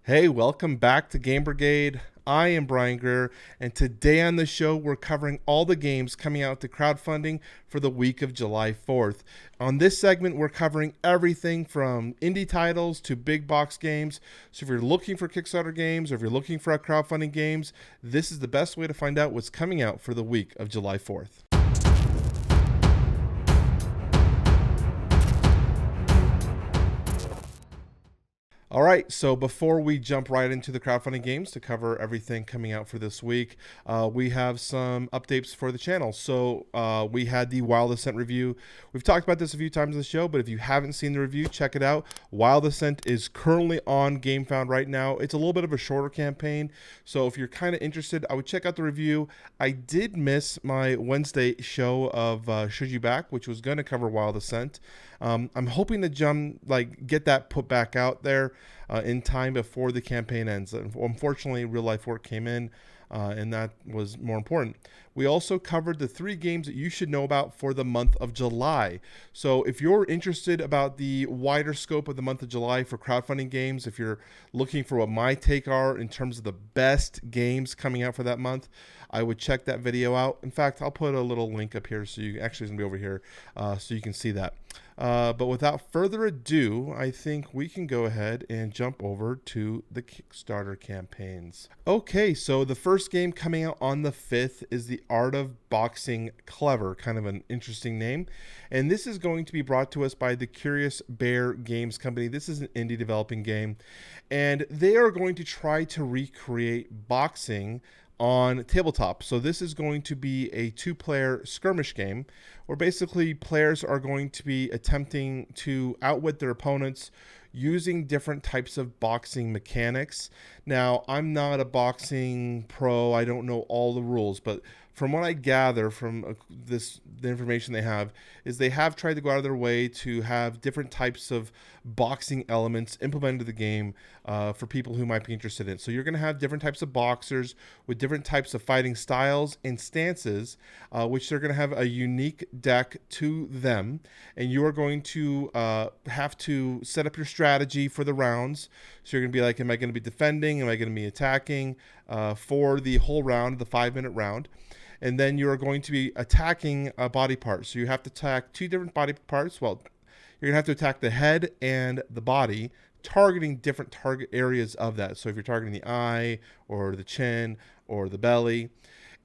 Hey, welcome back to Game Brigade. I am Brian Greer, and today on the show, we're covering all the games coming out to crowdfunding for the week of July 4th. On this segment, we're covering everything from indie titles to big box games. So if you're looking for Kickstarter games or if you're looking for crowdfunding games, this is the best way to find out what's coming out for the week of July 4th. All right, so before we jump right into the crowdfunding games to cover everything coming out for this week, we have some updates for the channel. So we had the Wild Ascent review. We've talked about this a few times on the show, but if you haven't seen the review, check it out. Wild Ascent is currently on Gamefound right now. It's a little bit of a shorter campaign, so if you're kind of interested, I would check out the review. I did miss my Wednesday show of Should You Back, which was going to cover Wild Ascent. I'm hoping to get that put back out there in time before the campaign ends. Unfortunately, real life work came in, and that was more important. We also covered the 3 games that you should know about for the month of July. So if you're interested about the wider scope of the month of July for crowdfunding games, if you're looking for what my take are in terms of the best games coming out for that month, I would check that video out. In fact, I'll put a little link up here, so you actually it's gonna be over here, so you can see that. But without further ado, I think we can go ahead and jump over to the Kickstarter campaigns. Okay, so the first game coming out on the 5th is The Art of Boxing Clever, kind of an interesting name. And this is going to be brought to us by the Curious Bear Games Company. This is an indie developing game, and they are going to try to recreate boxing on tabletop. So this is going to be a 2-player skirmish game where basically players are going to be attempting to outwit their opponents using different types of boxing mechanics. Now, I'm not a boxing pro. I don't know all the rules, but from what I gather from the information they have tried to go out of their way to have different types of boxing elements implemented into the game for people who might be interested in it. So you're going to have different types of boxers with different types of fighting styles and stances, which they're going to have a unique deck to them, and you are going to have to set up your strategy for the rounds. So you're going to be like, am I going to be defending? Am I going to be attacking for the whole round, the 5-minute round? And then you're going to be attacking a body part. So you have to attack 2 different body parts. Well, you're going to have to attack the head and the body, targeting different target areas of that. So if you're targeting the eye or the chin or the belly.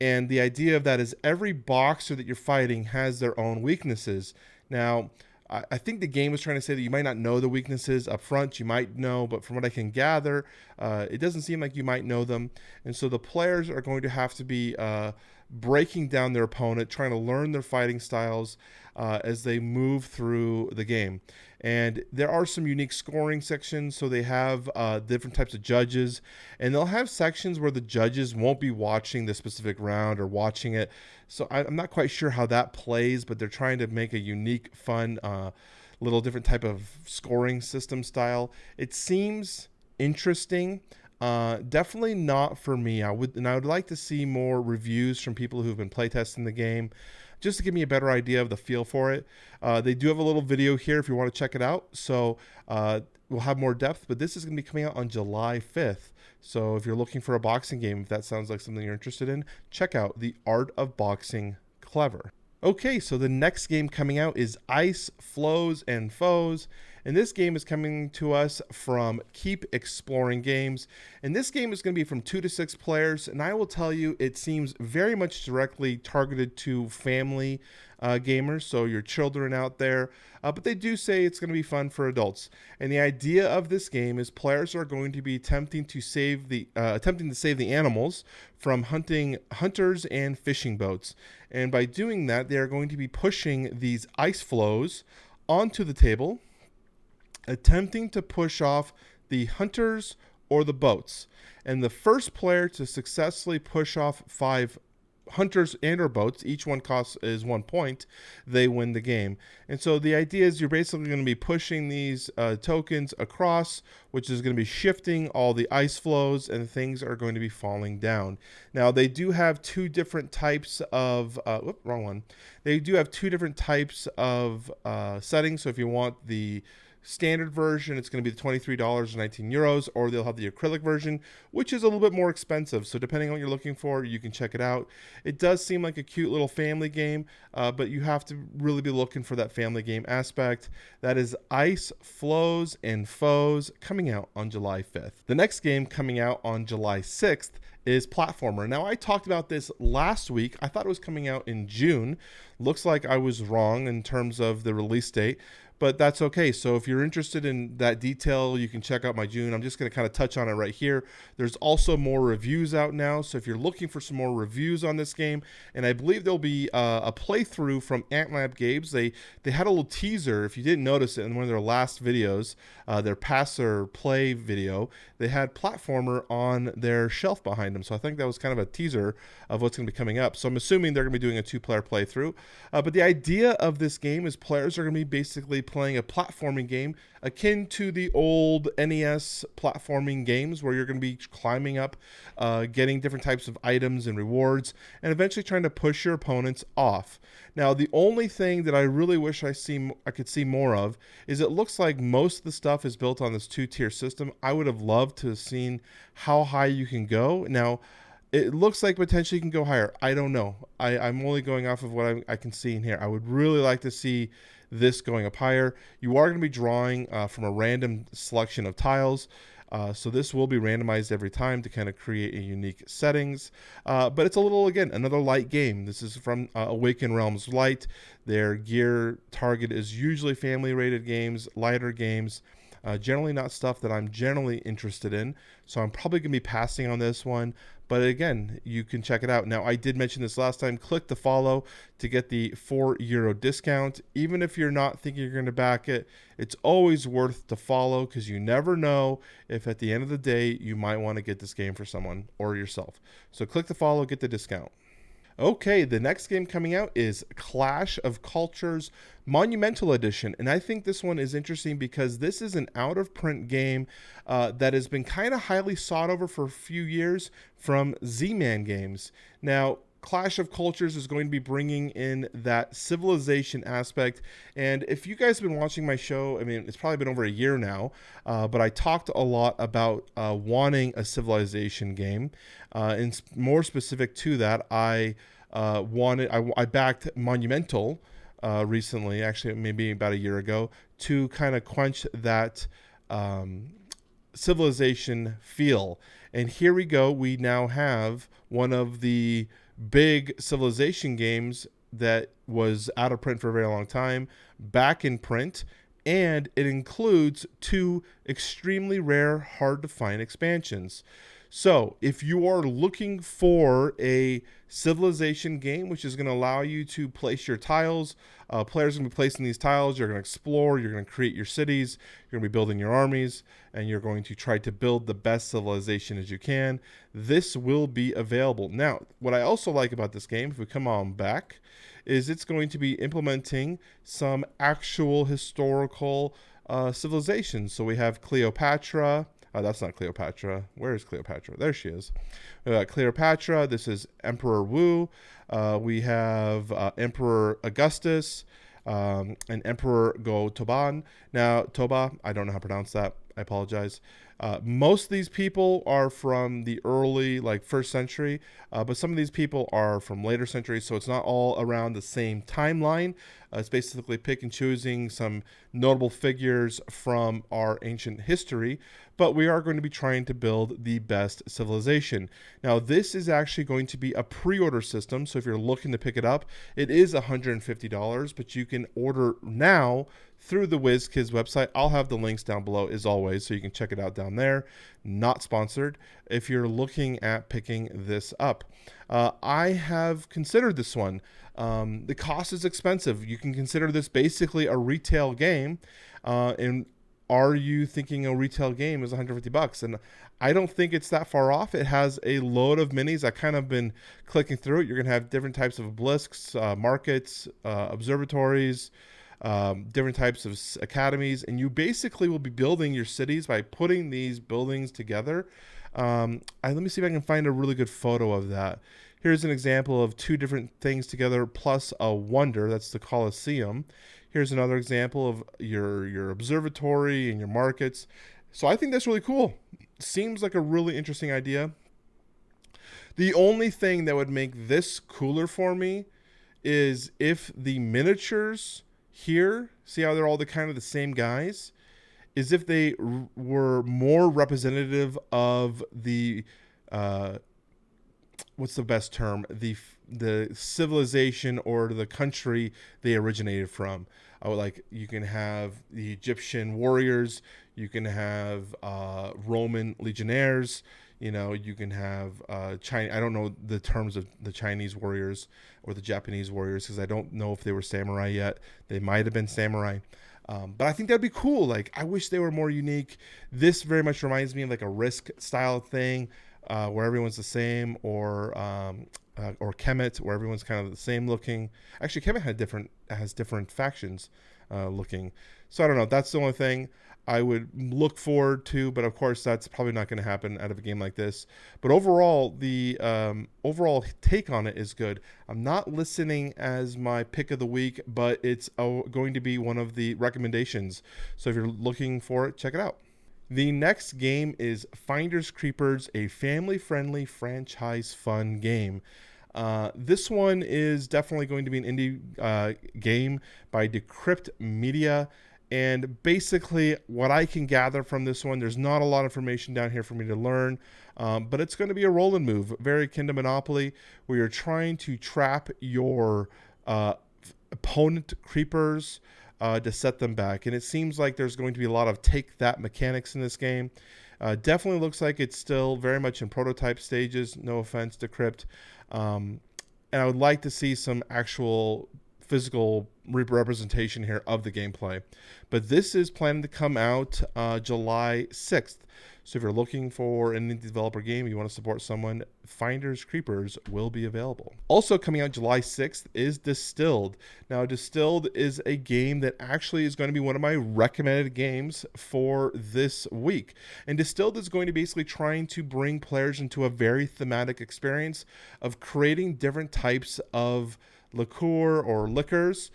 And the idea of that is every boxer that you're fighting has their own weaknesses. Now, I think the game is trying to say that you might not know the weaknesses up front. You might know, but from what I can gather, it doesn't seem like you might know them. And so the players are going to have to be breaking down their opponent, trying to learn their fighting styles as they move through the game. And there are some unique scoring sections, so they have different types of judges, and they'll have sections where the judges won't be watching the specific round or watching it. So I'm not quite sure how that plays, but they're trying to make a unique, fun, little different type of scoring system style. It seems interesting. Definitely not for me. I would like to see more reviews from people who've been playtesting the game, just to give me a better idea of the feel for it. They do have a little video here if you want to check it out. So we'll have more depth, but this is going to be coming out on July 5th. So if you're looking for a boxing game, if that sounds like something you're interested in, check out The Art of Boxing Clever. Okay, so the next game coming out is Ice, Floes, and Foes. And this game is coming to us from Keep Exploring Games. And this game is going to be from 2 to 6 players. And I will tell you, it seems very much directly targeted to family gamers, so your children out there. But they do say it's going to be fun for adults. And the idea of this game is players are going to be attempting to save the animals from hunters and fishing boats. And by doing that, they are going to be pushing these ice floes onto the table, attempting to push off the hunters or the boats. And the first player to successfully push off 5 hunters and or boats, each one is 1 point, they win the game. And so the idea is you're basically going to be pushing these tokens across, which is going to be shifting all the ice flows, and things are going to be falling down. Now they do have 2 different types of wrong one. They do have 2 different types of settings. So if you want the standard version, it's going to be the €23.19, or they'll have the acrylic version, which is a little bit more expensive. So depending on what you're looking for, you can check it out. It does seem like a cute little family game, but you have to really be looking for that family game aspect. That is Ice, Floes, and Foes, coming out on July 5th. The next game coming out on July 6th is Platformer. Now, I talked about this last week. I thought it was coming out in June. Looks like I was wrong in terms of the release date, but that's okay. So if you're interested in that detail, you can check out my June. I'm just going to kind of touch on it right here. There's also more reviews out now. So if you're looking for some more reviews on this game, and I believe there'll be a playthrough from Antlab Games. They had a little teaser. If you didn't notice it in one of their last videos, their pass or play video, they had Platformer on their shelf behind them. So I think that was kind of a teaser of what's going to be coming up. So I'm assuming they're going to be doing a 2-player playthrough. But the idea of this game is players are going to be basically playing a platforming game akin to the old NES platforming games, where you're going to be climbing up, getting different types of items and rewards, and eventually trying to push your opponents off. Now, the only thing that I really wish I could see more of is it looks like most of the stuff is built on this 2-tier system. I would have loved to have seen how high you can go. Now, it looks like potentially you can go higher. I don't know. I'm only going off of what I can see in here. I would really like to see this going up higher. You are going to be drawing from a random selection of tiles. So this will be randomized every time to kind of create a unique settings. But it's a little, again, another light game. This is from Awaken Realms Light. Their gear target is usually family rated games, lighter games. Generally not stuff that I'm generally interested in. So I'm probably going to be passing on this one. But again, you can check it out. Now, I did mention this last time. Click the follow to get the €4 discount. Even if you're not thinking you're going to back it, it's always worth to follow, because you never know if at the end of the day you might want to get this game for someone or yourself. So click the follow, get the discount. Okay, the next game coming out is Clash of Cultures Monumental Edition. And I think this one is interesting because this is an out-of-print game that has been kind of highly sought over for a few years from Z-Man Games. Now, Clash of Cultures is going to be bringing in that civilization aspect. And if you guys have been watching my show, I mean, it's probably been over a year now, but I talked a lot about wanting a civilization game. And more specific to that, I backed Monumental recently, actually maybe about a year ago, to kind of quench that civilization feel. And here we go. We now have one of the big civilization games that was out of print for a very long time back in print, and it includes 2 extremely rare, hard to find expansions. So if you are looking for a civilization game, which is going to allow you to place your tiles, players are going to be placing these tiles, you're going to explore, you're going to create your cities, you're going to be building your armies, and you're going to try to build the best civilization as you can, this will be available. Now, what I also like about this game, if we come on back, is it's going to be implementing some actual historical civilizations. So we have Cleopatra. That's not Cleopatra. Where is Cleopatra? There she is. Cleopatra. This is Emperor Wu. We have Emperor Augustus and Emperor Go-Toban. Now, Toba, I don't know how to pronounce that. I apologize. Most of these people are from the early, like, 1st century, but some of these people are from later centuries, so it's not all around the same timeline. It's basically pick and choosing some notable figures from our ancient history, but we are going to be trying to build the best civilization. Now, this is actually going to be a pre-order system, so if you're looking to pick it up, it is $150, but you can order now through the WizKids website. I'll have the links down below as always, so you can check it out down there. Not sponsored if you're looking at picking this up. I have considered this one. The cost is expensive. You can consider this basically a retail game. And are you thinking a retail game is $150? And I don't think it's that far off. It has a load of minis. I kind of been clicking through it. You're going to have different types of obelisks, markets, observatories, different types of academies, and you basically will be building your cities by putting these buildings together. Let me see if I can find a really good photo of that. Here's an example of two different things together plus a wonder. That's the Colosseum. Here's another example of your observatory and your markets. So I think that's really cool. Seems like a really interesting idea. The only thing that would make this cooler for me is if the miniatures here, see how they're all the kind of the same guys, is if they were more representative of the what's the best term, the civilization or the country they originated from. Like you can have the Egyptian warriors, you can have Roman legionnaires, you know, you can have China. I don't know the terms of the Chinese warriors or the Japanese warriors because I don't know if they were samurai yet. They might have been samurai. But I think that'd be cool. Like, I wish they were more unique. This very much reminds me of like a Risk style thing where everyone's the same, or Kemet, where everyone's kind of the same looking. Actually, Kemet has different factions looking. So I don't know. That's the only thing I would look forward to, but of course that's probably not going to happen out of a game like this. But overall, the overall take on it is good. I'm not listening as my pick of the week, but it's going to be one of the recommendations. So if you're looking for it, check it out. The next game is Finders Creeperz, a family-friendly franchise fun game. This one is definitely going to be an indie game by Decrypt Media. And basically what I can gather from this one, there's not a lot of information down here for me to learn, but it's going to be a roll and move, very akin to Monopoly, where you're trying to trap your opponent creepers to set them back. And it seems like there's going to be a lot of take that mechanics in this game. Definitely looks like it's still very much in prototype stages, no offense to Crypt. And I would like to see some actual physical representation here of the gameplay. But this is planned to come out July 6th. So if you're looking for an indie developer game, you want to support someone, Finders Creeperz will be available. Also coming out July 6th is Distilled. Now, Distilled is a game that actually is going to be one of my recommended games for this week. And Distilled is going to basically trying to bring players into a very thematic experience of creating different types of liqueur or liquors,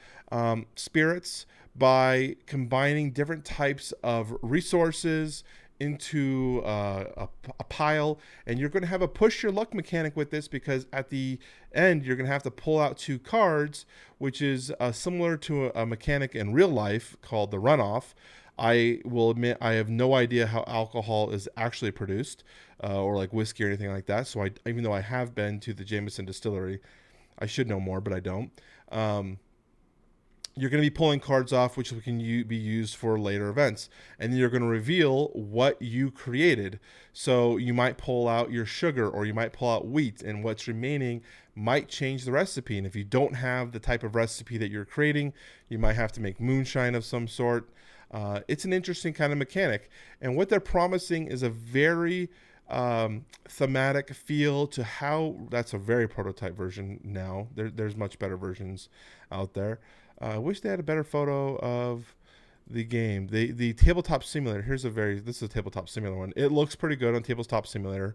spirits, by combining different types of resources into a pile. And you're going to have a push your luck mechanic with this, because at the end you're going to have to pull out 2 cards, which is similar to a mechanic in real life called the runoff. I will admit I have no idea how alcohol is actually produced, or like whiskey or anything like that. So even though I have been to the Jameson distillery, I should know more, but I don't. You're going to be pulling cards off, which can be used for later events. And then you're going to reveal what you created. So you might pull out your sugar, or you might pull out wheat, and what's remaining might change the recipe. And if you don't have the type of recipe that you're creating, you might have to make moonshine of some sort. It's an interesting kind of mechanic. And what they're promising is a very thematic feel to how. That's a very prototype version now. There's much better versions out there. I wish they had a better photo of the game. The tabletop simulator. This is a tabletop simulator one. It looks pretty good on tabletop simulator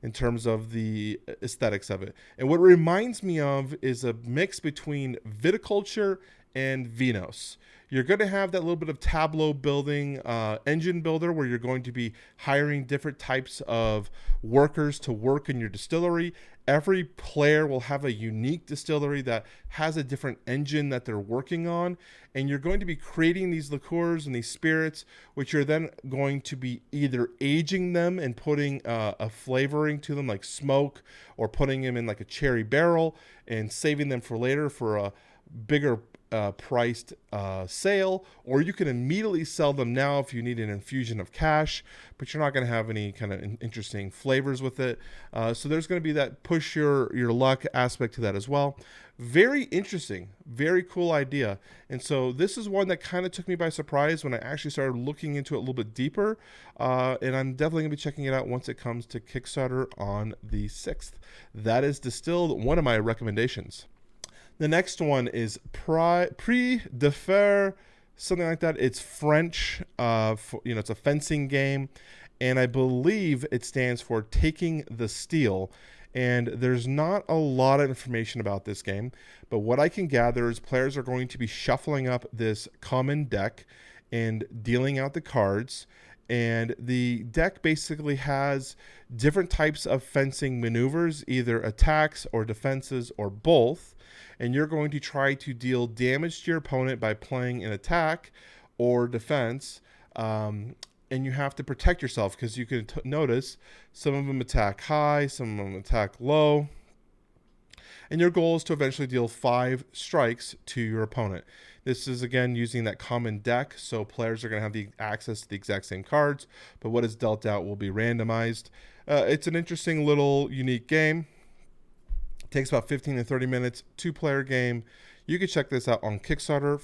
in terms of the aesthetics of it. And what it reminds me of is a mix between viticulture and Vinos. You're going to have that little bit of tableau building, engine builder, where you're going to be hiring different types of workers to work in your distillery. Every player will have a unique distillery that has a different engine that they're working on. And you're going to be creating these liqueurs and these spirits, which you're then going to be either aging them and putting a flavoring to them like smoke, or putting them in like a cherry barrel and saving them for later for a bigger priced sale, or you can immediately sell them now if you need an infusion of cash, but you're not going to have any kind of interesting flavors with it. So there's going to be that push your luck aspect to that as well. Very interesting, very cool idea. And so this is one that kind of took me by surprise when I actually started looking into it a little bit deeper. And I'm definitely going to be checking it out once it comes to Kickstarter on the 6th. That is Distilled, one of my recommendations. The next one is Prise De Fer, something like that. It's French. It's a fencing game, and I believe it stands for Taking the Steel. And there's not a lot of information about this game, but what I can gather is players are going to be shuffling up this common deck and dealing out the cards. And the deck basically has different types of fencing maneuvers, either attacks or defenses or both. And you're going to try to deal damage to your opponent by playing an attack or defense. And you have to protect yourself because you can notice some of them attack high, some of them attack low. And your goal is to eventually deal 5 strikes to your opponent. This is, again, using that common deck, so players are going to have the access to the exact same cards, but what is dealt out will be randomized. It's an interesting little unique game. It takes about 15 to 30 minutes, 2-player game. You can check this out on Kickstarter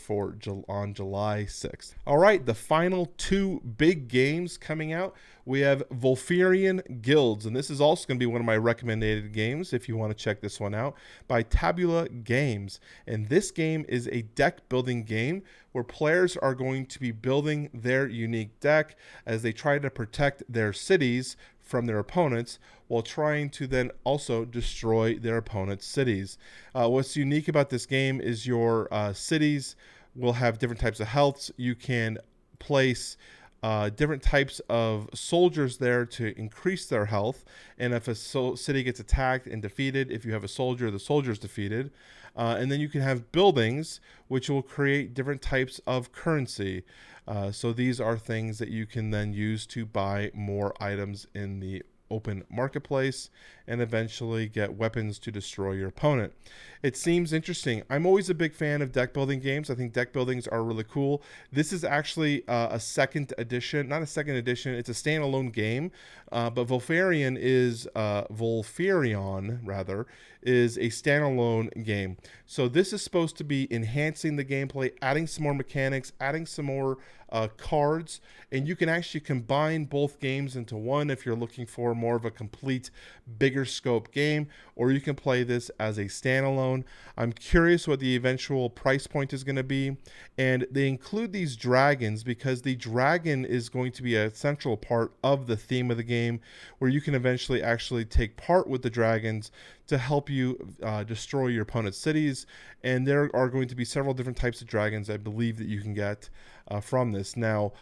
on July 6th. All right, the final 2 big games coming out. We have Volfyirion Guilds, and this is also going to be one of my recommended games if you want to check this one out, by Tabula Games. And this game is a deck building game where players are going to be building their unique deck as they try to protect their cities from their opponents while trying to then also destroy their opponent's cities. What's unique about this game is your cities will have different types of healths. You can place different types of soldiers there to increase their health. And if a city gets attacked and defeated, if you have a soldier, the soldier's defeated. And then you can have buildings, which will create different types of currency. So these are things that you can then use to buy more items in the open marketplace and eventually get weapons to destroy your opponent. It seems interesting. I'm always a big fan of deck building games. I think deck buildings are really cool. This is actually a second edition, not a second edition, it's a standalone game, but Volfyirion is a standalone game. So this is supposed to be enhancing the gameplay, adding some more mechanics, adding some more cards, and you can actually combine both games into one if you're looking for more of a complete, bigger scope game, or you can play this as a standalone. I'm curious what the eventual price point is going to be, and they include these dragons because the dragon is going to be a central part of the theme of the game, where you can eventually actually take part with the dragons to help you destroy your opponent's cities. And there are going to be several different types of dragons, I believe, that you can get from this. Now,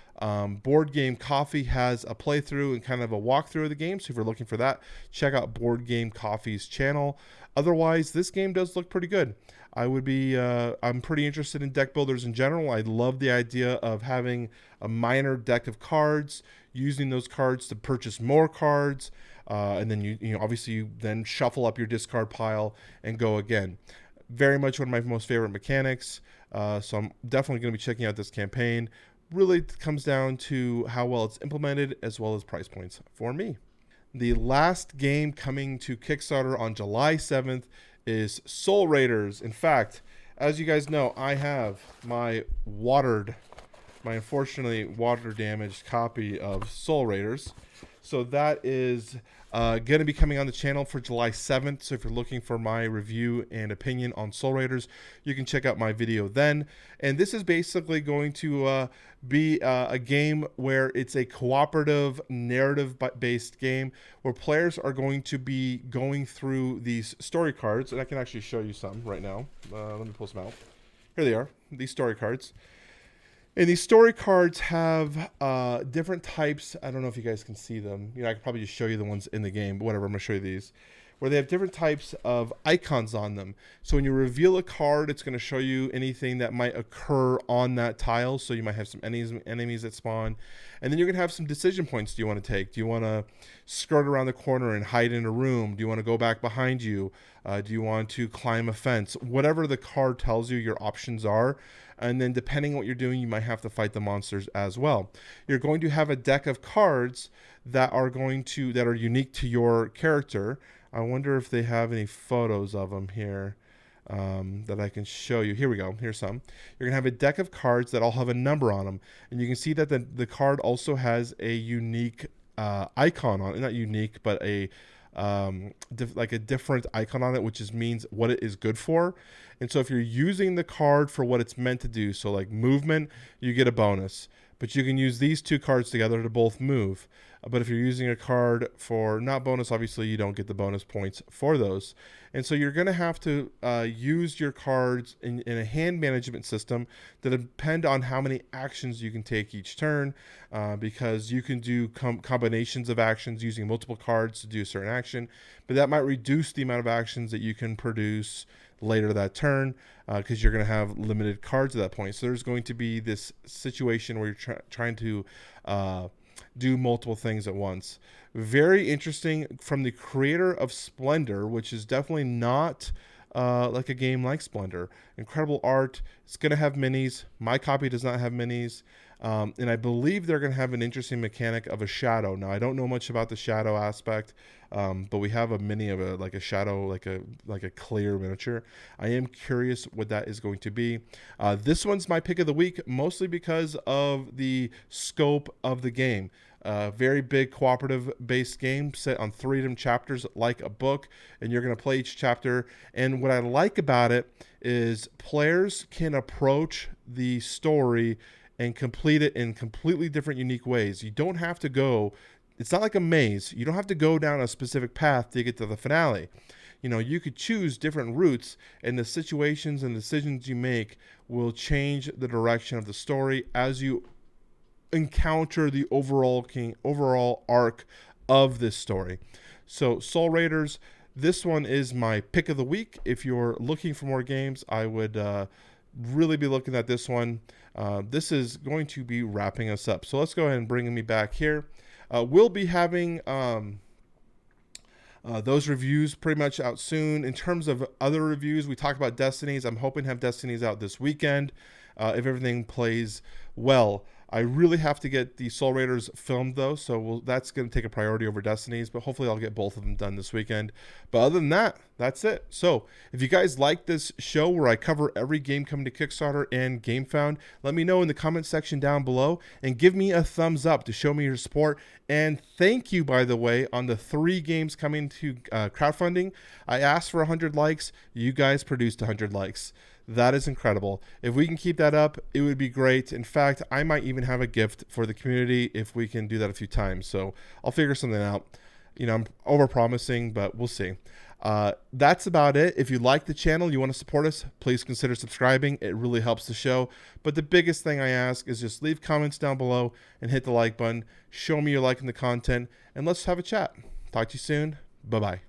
Board Game Coffee has a playthrough and kind of a walkthrough of the game, so if you're looking for that, check out Board Game Coffee's channel. Otherwise, this game does look pretty good. I'm pretty interested in deck builders in general. I love the idea of having a minor deck of cards, using those cards to purchase more cards, and then you obviously you then shuffle up your discard pile and go again. Very much one of my most favorite mechanics. So I'm definitely going to be checking out this campaign. Really comes down to how well it's implemented as well as price points for me. The last game coming to Kickstarter on July 7th is Soul Raiders. In fact, as you guys know, I have my unfortunately water damaged copy of Soul Raiders. So that is going to be coming on the channel for July 7th. So if you're looking for my review and opinion on Soul Raiders, you can check out my video then. And this is basically going to be a game where it's a cooperative, narrative-based game where players are going to be going through these story cards. And I can actually show you some right now. Let me pull some out. Here they are, these story cards. And these story cards have different types. I don't know if you guys can see them. I could probably just show you the ones in the game, but whatever, I'm going to show you these. Where they have different types of icons on them. So when you reveal a card, it's going to show you anything that might occur on that tile. So you might have some enemies that spawn. And then you're going to have some decision points do you want to take. Do you want to skirt around the corner and hide in a room? Do you want to go back behind you? Do you want to climb a fence? Whatever the card tells you, your options are. And then depending on what you're doing, you might have to fight the monsters as well. You're going to have a deck of cards that are unique to your character. I wonder if they have any photos of them here that I can show you. Here we go. Here's some. You're going to have a deck of cards that all have a number on them. And you can see that the card also has a unique icon on it. Not unique, but like a different icon on it, which means what it is good for. And so if you're using the card for what it's meant to do, so like movement, you get a bonus. but you can use these two cards together to both move. But if you're using a card for not bonus, obviously you don't get the bonus points for those. And so you're going to have to use your cards in a hand management system that depend on how many actions you can take each turn, because you can do combinations of actions using multiple cards to do a certain action, but that might reduce the amount of actions that you can produce later that turn, because you're going to have limited cards at that point. So there's going to be this situation where you're trying to do multiple things at once. Very interesting from the creator of Splendor, which is definitely not like a game like Splendor. Incredible art. It's going to have minis. My copy does not have minis. And I believe they're going to have an interesting mechanic of a shadow. Now, I don't know much about the shadow aspect, but we have a mini of a shadow, like a clear miniature. I am curious what that is going to be. This one's my pick of the week, mostly because of the scope of the game. Very big cooperative-based game set on 3 different chapters like a book, and you're going to play each chapter. And what I like about it is players can approach the story and complete it in completely different, unique ways. You don't have to go, it's not like a maze. You don't have to go down a specific path to get to the finale. You know, you could choose different routes, and the situations and decisions you make will change the direction of the story as you encounter the overall arc of this story. So Soul Raiders, this one is my pick of the week. If you're looking for more games, I would really be looking at this one. This is going to be wrapping us up. So let's go ahead and bring me back here. We'll be having those reviews pretty much out soon. In terms of other reviews, we talked about Destinies. I'm hoping to have Destinies out this weekend if everything plays well. I really have to get the Soul Raiders filmed, though, so that's going to take a priority over Destinies, but hopefully I'll get both of them done this weekend. But other than that, that's it. So if you guys like this show where I cover every game coming to Kickstarter and Gamefound, let me know in the comment section down below and give me a thumbs up to show me your support. And thank you, by the way, on the 3 games coming to crowdfunding. I asked for 100 likes. You guys produced 100 likes. That is incredible. If we can keep that up, it would be great. In fact, I might even have a gift for the community if we can do that a few times. So I'll figure something out. You know, I'm over-promising, but we'll see. That's about it. If you like the channel, you want to support us, please consider subscribing. It really helps the show. But the biggest thing I ask is just leave comments down below and hit the like button. Show me you're liking the content, and let's have a chat. Talk to you soon. Bye-bye.